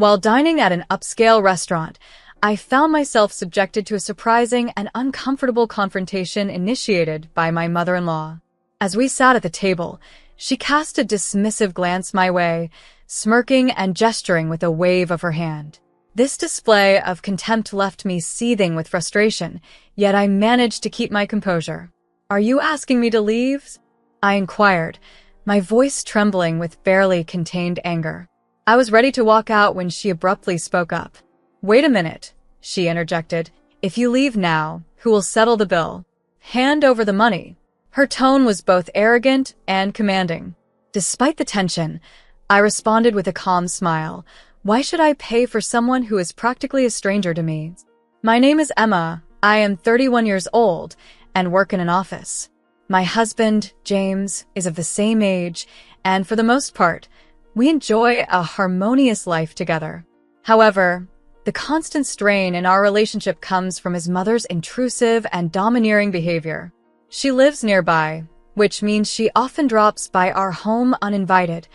While dining at an upscale restaurant, I found myself subjected to a surprising and uncomfortable confrontation initiated by my mother-in-law. As we sat at the table, she cast a dismissive glance my way, smirking and gesturing with a wave of her hand. This display of contempt left me seething with frustration, yet I managed to keep my composure. "Are you asking me to leave?" I inquired, my voice trembling with barely contained anger. I was ready to walk out when she abruptly spoke up. "Wait a minute," she interjected. "If you leave now, who will settle the bill? Hand over the money." Her tone was both arrogant and commanding. Despite the tension, I responded with a calm smile. Why should I pay for someone who is practically a stranger to me? "My name is Emma. I am 31 years old and work in an office. My husband, James, is of the same age, and for the most part, we enjoy a harmonious life together. However, the constant strain in our relationship comes from his mother's intrusive and domineering behavior. She lives nearby, which means she often drops by our home uninvited,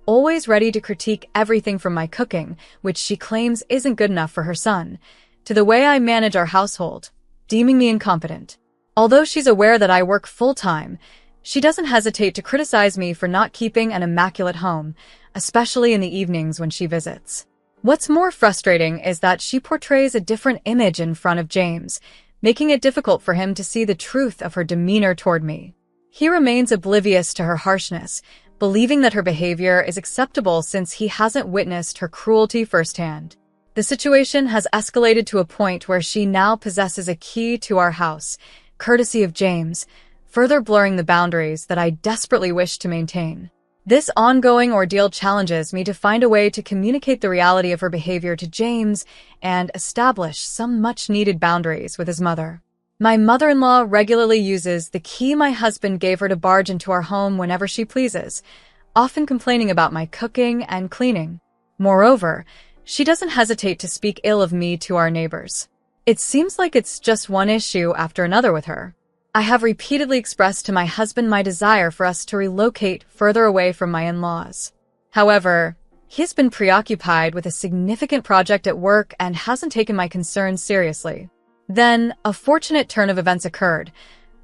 always ready to critique everything from my cooking, which she claims isn't good enough for her son, to the way I manage our household, deeming me incompetent. Although she's aware that I work full-time, she doesn't hesitate to criticize me for not keeping an immaculate home, especially in the evenings when she visits. What's more frustrating is that she portrays a different image in front of James, making it difficult for him to see the truth of her demeanor toward me. He remains oblivious to her harshness, believing that her behavior is acceptable since he hasn't witnessed her cruelty firsthand. The situation has escalated to a point where she now possesses a key to our house, courtesy of James, further blurring the boundaries that I desperately wish to maintain. This ongoing ordeal challenges me to find a way to communicate the reality of her behavior to James and establish some much-needed boundaries with his mother. My mother-in-law regularly uses the key my husband gave her to barge into our home whenever she pleases, often complaining about my cooking and cleaning. Moreover, she doesn't hesitate to speak ill of me to our neighbors. It seems like it's just one issue after another with her. I have repeatedly expressed to my husband my desire for us to relocate further away from my in-laws. However, he's been preoccupied with a significant project at work and hasn't taken my concerns seriously. Then, a fortunate turn of events occurred.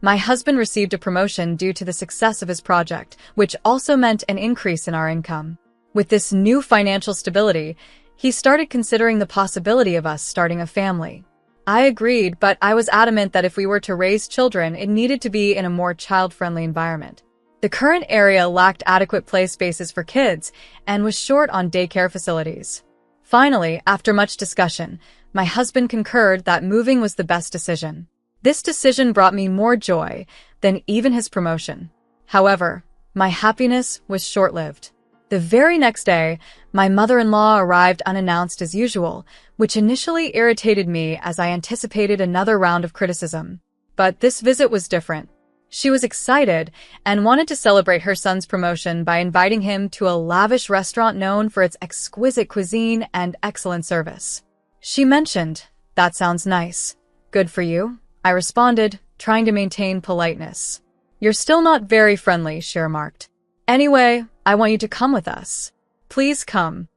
My husband received a promotion due to the success of his project, which also meant an increase in our income. With this new financial stability, he started considering the possibility of us starting a family. I agreed, but I was adamant that if we were to raise children, it needed to be in a more child-friendly environment. The current area lacked adequate play spaces for kids and was short on daycare facilities. Finally, after much discussion, my husband concurred that moving was the best decision. This decision brought me more joy than even his promotion. However, my happiness was short-lived. The very next day, my mother-in-law arrived unannounced as usual, which initially irritated me as I anticipated another round of criticism. But this visit was different. She was excited and wanted to celebrate her son's promotion by inviting him to a lavish restaurant known for its exquisite cuisine and excellent service. She mentioned, "That sounds nice. Good for you," I responded, trying to maintain politeness. "You're still not very friendly," she remarked. "Anyway, I want you to come with us. Please come."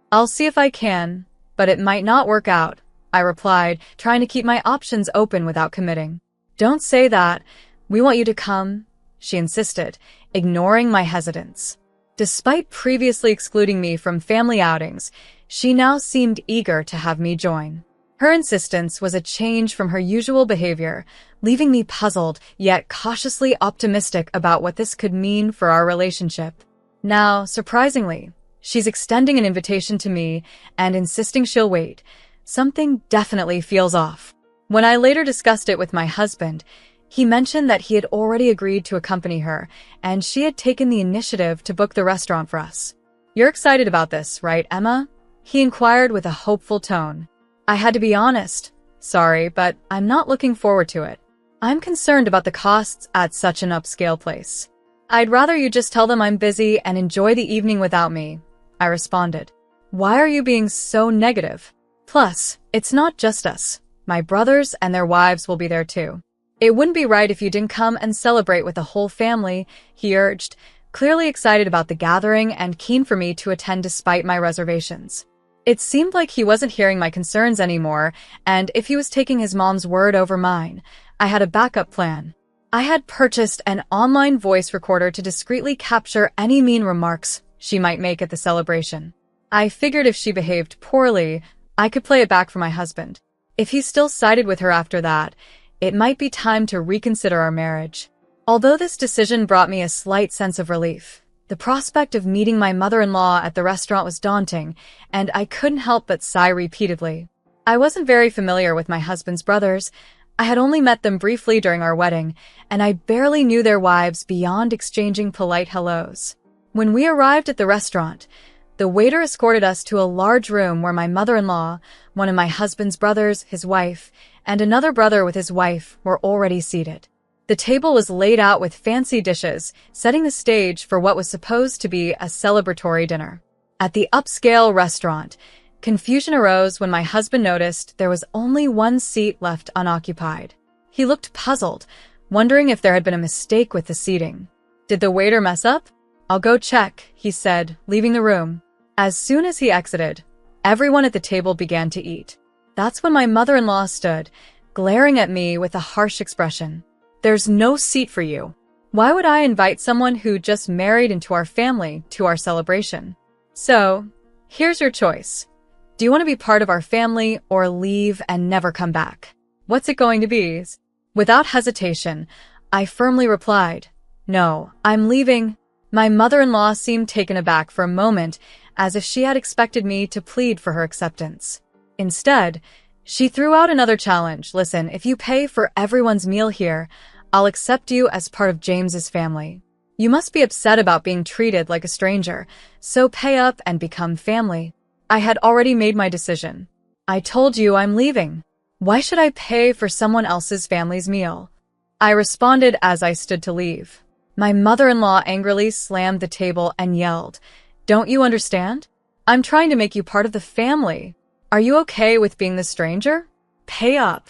"I'll see if I can, but it might not work out," I replied, trying to keep my options open without committing. "Don't say that. We want you to come," she insisted, ignoring my hesitance. Despite previously excluding me from family outings, she now seemed eager to have me join. Her insistence was a change from her usual behavior, leaving me puzzled yet cautiously optimistic about what this could mean for our relationship. Now, surprisingly, she's extending an invitation to me and insisting she'll wait. Something definitely feels off. When I later discussed it with my husband, he mentioned that he had already agreed to accompany her, and she had taken the initiative to book the restaurant for us. "You're excited about this, right, Emma?" he inquired with a hopeful tone. I had to be honest. "Sorry, but I'm not looking forward to it. I'm concerned about the costs at such an upscale place. I'd rather you just tell them I'm busy and enjoy the evening without me," I responded. "Why are you being so negative? Plus, it's not just us. My brothers and their wives will be there too. It wouldn't be right if you didn't come and celebrate with the whole family," he urged, clearly excited about the gathering and keen for me to attend despite my reservations. It seemed like he wasn't hearing my concerns anymore, and if he was taking his mom's word over mine, I had a backup plan. I had purchased an online voice recorder to discreetly capture any mean remarks she might make at the celebration. I figured if she behaved poorly, I could play it back for my husband. If he still sided with her after that, it might be time to reconsider our marriage. Although this decision brought me a slight sense of relief, the prospect of meeting my mother-in-law at the restaurant was daunting, and I couldn't help but sigh repeatedly. I wasn't very familiar with my husband's brothers. I had only met them briefly during our wedding, and I barely knew their wives beyond exchanging polite hellos. When we arrived at the restaurant, the waiter escorted us to a large room where my mother-in-law, one of my husband's brothers, his wife, and another brother with his wife were already seated. The table was laid out with fancy dishes, setting the stage for what was supposed to be a celebratory dinner. At the upscale restaurant, confusion arose when my husband noticed there was only one seat left unoccupied. He looked puzzled, wondering if there had been a mistake with the seating. "Did the waiter mess up? I'll go check," he said, leaving the room. As soon as he exited, everyone at the table began to eat. That's when my mother-in-law stood, glaring at me with a harsh expression. "There's no seat for you. Why would I invite someone who just married into our family to our celebration? So, here's your choice. Do you want to be part of our family or leave and never come back? What's it going to be?" Without hesitation, I firmly replied, "No, I'm leaving." My mother-in-law seemed taken aback for a moment, as if she had expected me to plead for her acceptance. Instead, she threw out another challenge. "Listen, if you pay for everyone's meal here, I'll accept you as part of James's family. You must be upset about being treated like a stranger, so pay up and become family." I had already made my decision. "I told you I'm leaving. Why should I pay for someone else's family's meal?" I responded as I stood to leave. My mother-in-law angrily slammed the table and yelled, "Don't you understand? I'm trying to make you part of the family. Are you okay with being the stranger? Pay up."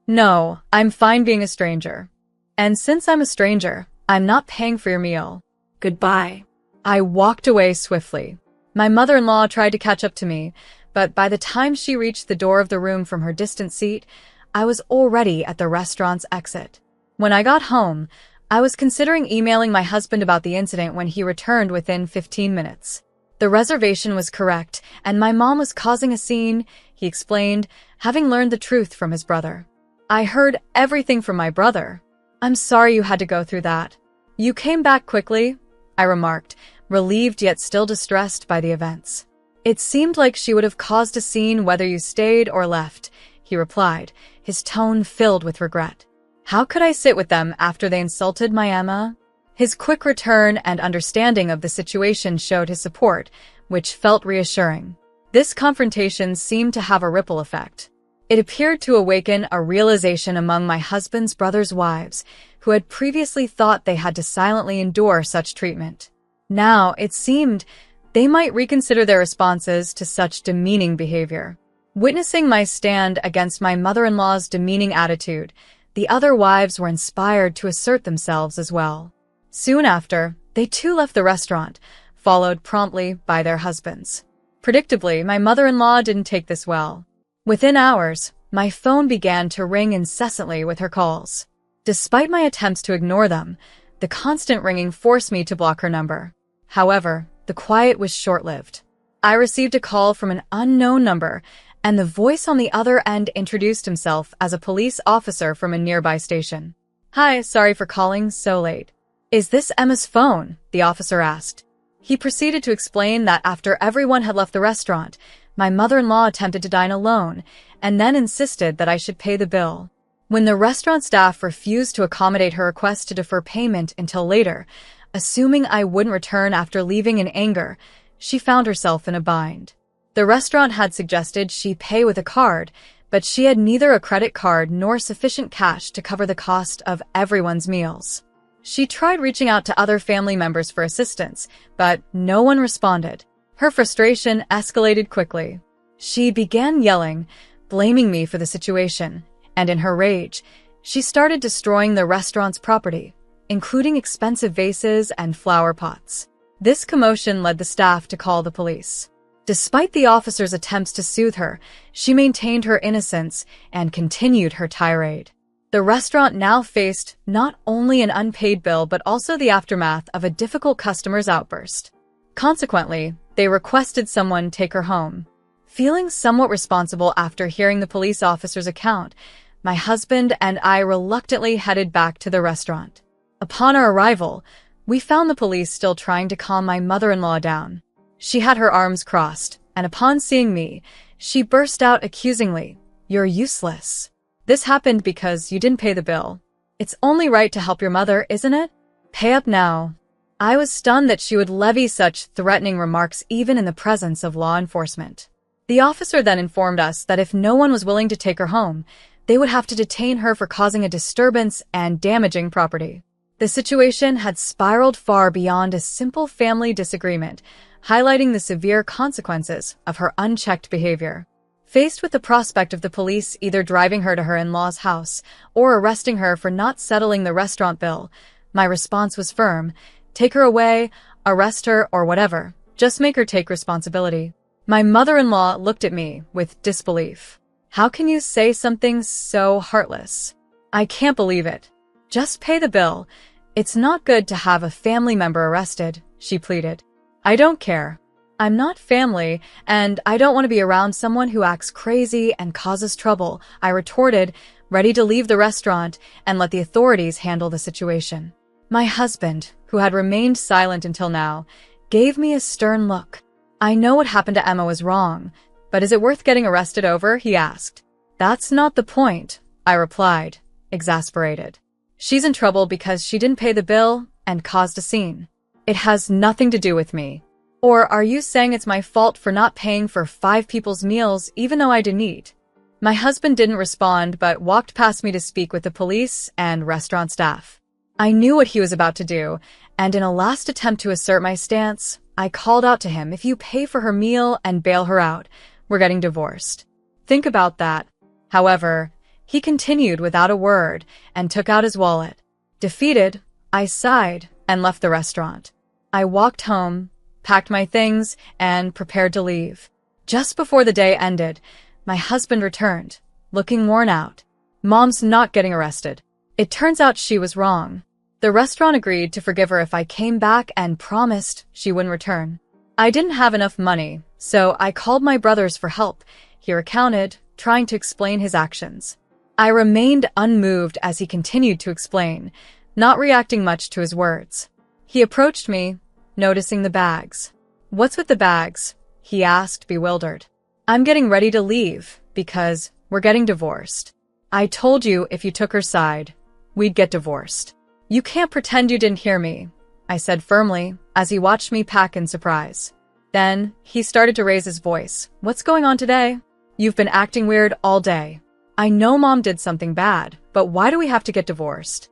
"No, I'm fine being a stranger. And since I'm a stranger, I'm not paying for your meal. Goodbye." I walked away swiftly. My mother-in-law tried to catch up to me, but by the time she reached the door of the room from her distant seat, I was already at the restaurant's exit. When I got home, I was considering emailing my husband about the incident when he returned within 15 minutes. The reservation was correct, and my mom was causing a scene, he explained, having learned the truth from his brother. "I heard everything from my brother. I'm sorry you had to go through that." "You came back quickly," I remarked, relieved yet still distressed by the events. "It seemed like she would have caused a scene whether you stayed or left," he replied, his tone filled with regret. "How could I sit with them after they insulted my Emma?" His quick return and understanding of the situation showed his support, which felt reassuring. This confrontation seemed to have a ripple effect. It appeared to awaken a realization among my husband's brothers' wives, who had previously thought they had to silently endure such treatment. Now, it seemed, they might reconsider their responses to such demeaning behavior. Witnessing my stand against my mother-in-law's demeaning attitude, the other wives were inspired to assert themselves as well. Soon after, they too left the restaurant, followed promptly by their husbands. Predictably, my mother-in-law didn't take this well. Within hours, my phone began to ring incessantly with her calls. Despite my attempts to ignore them, the constant ringing forced me to block her number. However, the quiet was short-lived. I received a call from an unknown number, and the voice on the other end introduced himself as a police officer from a nearby station. "Hi, sorry for calling so late. Is this Emma's phone?" the officer asked. He proceeded to explain that after everyone had left the restaurant, my mother-in-law attempted to dine alone, and then insisted that I should pay the bill. When the restaurant staff refused to accommodate her request to defer payment until later, assuming I wouldn't return after leaving in anger, she found herself in a bind. The restaurant had suggested she pay with a card, but she had neither a credit card nor sufficient cash to cover the cost of everyone's meals. She tried reaching out to other family members for assistance, but no one responded. Her frustration escalated quickly. She began yelling, blaming me for the situation, and in her rage, she started destroying the restaurant's property, including expensive vases and flower pots. This commotion led the staff to call the police. Despite the officer's attempts to soothe her, she maintained her innocence and continued her tirade. The restaurant now faced not only an unpaid bill but also the aftermath of a difficult customer's outburst. Consequently, they requested someone take her home. Feeling somewhat responsible after hearing the police officer's account, my husband and I reluctantly headed back to the restaurant. Upon our arrival, we found the police still trying to calm my mother-in-law down. She had her arms crossed, and upon seeing me, she burst out accusingly, "You're useless. This happened because you didn't pay the bill. It's only right to help your mother, isn't it? Pay up now." I was stunned that she would levy such threatening remarks even in the presence of law enforcement. The officer then informed us that if no one was willing to take her home, they would have to detain her for causing a disturbance and damaging property. The situation had spiraled far beyond a simple family disagreement, highlighting the severe consequences of her unchecked behavior. Faced with the prospect of the police either driving her to her in-law's house or arresting her for not settling the restaurant bill, my response was firm: take her away, arrest her, or whatever. Just make her take responsibility. My mother-in-law looked at me with disbelief. "How can you say something so heartless? I can't believe it. Just pay the bill. It's not good to have a family member arrested," she pleaded. "I don't care. I'm not family, and I don't want to be around someone who acts crazy and causes trouble," I retorted, ready to leave the restaurant and let the authorities handle the situation. My husband, who had remained silent until now, gave me a stern look. "I know what happened to Emma was wrong, but is it worth getting arrested over?" he asked. "That's not the point," I replied, exasperated. "She's in trouble because she didn't pay the bill and caused a scene. It has nothing to do with me. Or are you saying it's my fault for not paying for 5 people's meals even though I didn't eat?" My husband didn't respond but walked past me to speak with the police and restaurant staff. I knew what he was about to do, and in a last attempt to assert my stance, I called out to him, "If you pay for her meal and bail her out, we're getting divorced. Think about that." However, he continued without a word and took out his wallet. Defeated, I sighed and left the restaurant. I walked home, packed my things, and prepared to leave. Just before the day ended, my husband returned, looking worn out. "Mom's not getting arrested. It turns out she was wrong. The restaurant agreed to forgive her if I came back and promised she wouldn't return. I didn't have enough money, so I called my brothers for help," he recounted, trying to explain his actions. I remained unmoved as he continued to explain, not reacting much to his words. He approached me, noticing the bags. "What's with the bags?" he asked, bewildered. "I'm getting ready to leave because we're getting divorced. I told you if you took her side, we'd get divorced." "You can't pretend you didn't hear me," I said firmly as he watched me pack in surprise. Then he started to raise his voice. "What's going on today? You've been acting weird all day. I know Mom did something bad, but why do we have to get divorced?"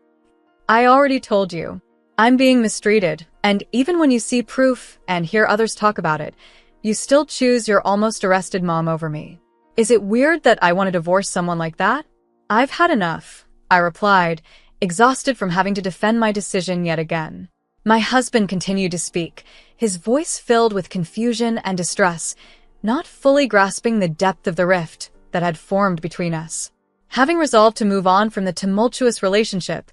"I already told you. I'm being mistreated, and even when you see proof and hear others talk about it, you still choose your almost arrested mom over me. Is it weird that I want to divorce someone like that?" "I've had enough," I replied, exhausted from having to defend my decision yet again. My husband continued to speak, his voice filled with confusion and distress, not fully grasping the depth of the rift that had formed between us. Having resolved to move on from the tumultuous relationship,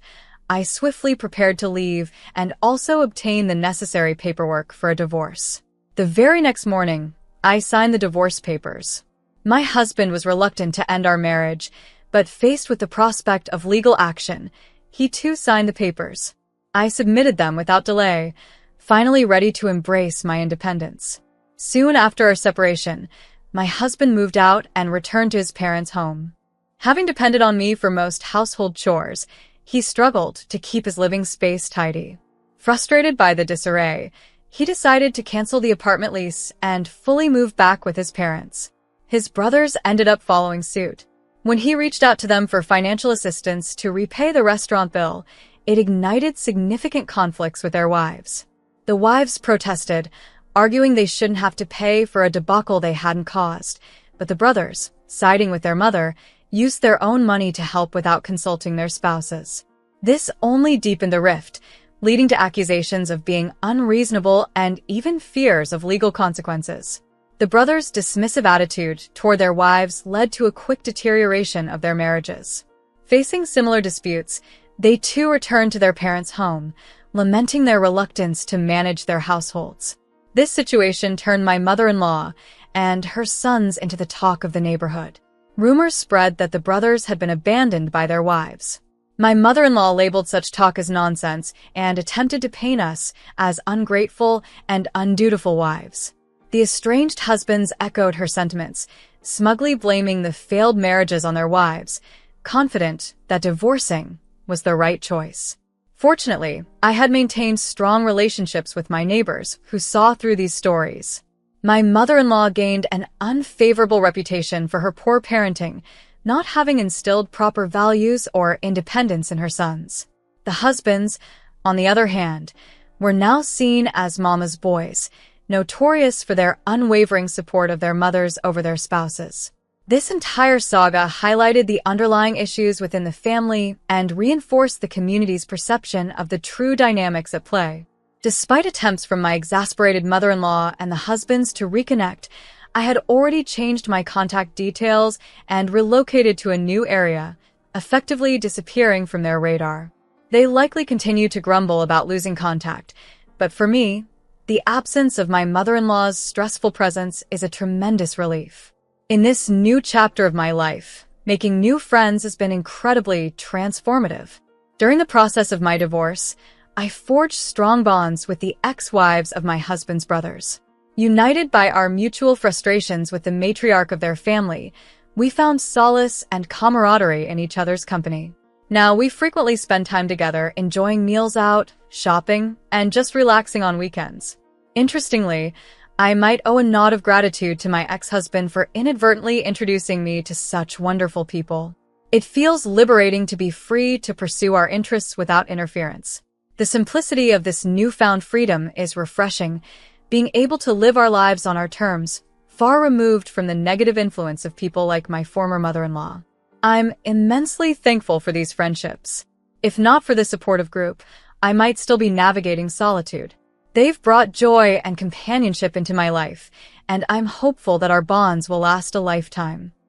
I swiftly prepared to leave and also obtain the necessary paperwork for a divorce. The very next morning, I signed the divorce papers. My husband was reluctant to end our marriage, but faced with the prospect of legal action, he too signed the papers. I submitted them without delay, finally ready to embrace my independence. Soon after our separation, my husband moved out and returned to his parents' home. Having depended on me for most household chores, he struggled to keep his living space tidy. Frustrated by the disarray, he decided to cancel the apartment lease and fully move back with his parents. His brothers ended up following suit. When he reached out to them for financial assistance to repay the restaurant bill, it ignited significant conflicts with their wives. The wives protested, arguing they shouldn't have to pay for a debacle they hadn't caused, but the brothers, siding with their mother, used their own money to help without consulting their spouses. This only deepened the rift, leading to accusations of being unreasonable and even fears of legal consequences. The brothers' dismissive attitude toward their wives led to a quick deterioration of their marriages. Facing similar disputes, they too returned to their parents' home, lamenting their reluctance to manage their households. This situation turned my mother-in-law and her sons into the talk of the neighborhood. Rumors spread that the brothers had been abandoned by their wives. My mother-in-law labeled such talk as nonsense and attempted to paint us as ungrateful and undutiful wives. The estranged husbands echoed her sentiments, smugly blaming the failed marriages on their wives, confident that divorcing was the right choice. Fortunately, I had maintained strong relationships with my neighbors who saw through these stories. My mother-in-law gained an unfavorable reputation for her poor parenting, not having instilled proper values or independence in her sons. The husbands, on the other hand, were now seen as mama's boys, notorious for their unwavering support of their mothers over their spouses. This entire saga highlighted the underlying issues within the family and reinforced the community's perception of the true dynamics at play. Despite attempts from my exasperated mother-in-law and the husbands to reconnect, I had already changed my contact details and relocated to a new area, effectively disappearing from their radar. They likely continued to grumble about losing contact, but for me, the absence of my mother-in-law's stressful presence is a tremendous relief. In this new chapter of my life, making new friends has been incredibly transformative. During the process of my divorce, I forged strong bonds with the ex-wives of my husband's brothers. United by our mutual frustrations with the matriarch of their family, we found solace and camaraderie in each other's company. Now, we frequently spend time together enjoying meals out, shopping, and just relaxing on weekends. Interestingly, I might owe a nod of gratitude to my ex-husband for inadvertently introducing me to such wonderful people. It feels liberating to be free to pursue our interests without interference. The simplicity of this newfound freedom is refreshing, being able to live our lives on our terms, far removed from the negative influence of people like my former mother-in-law. I'm immensely thankful for these friendships. If not for the supportive group, I might still be navigating solitude. They've brought joy and companionship into my life, and I'm hopeful that our bonds will last a lifetime.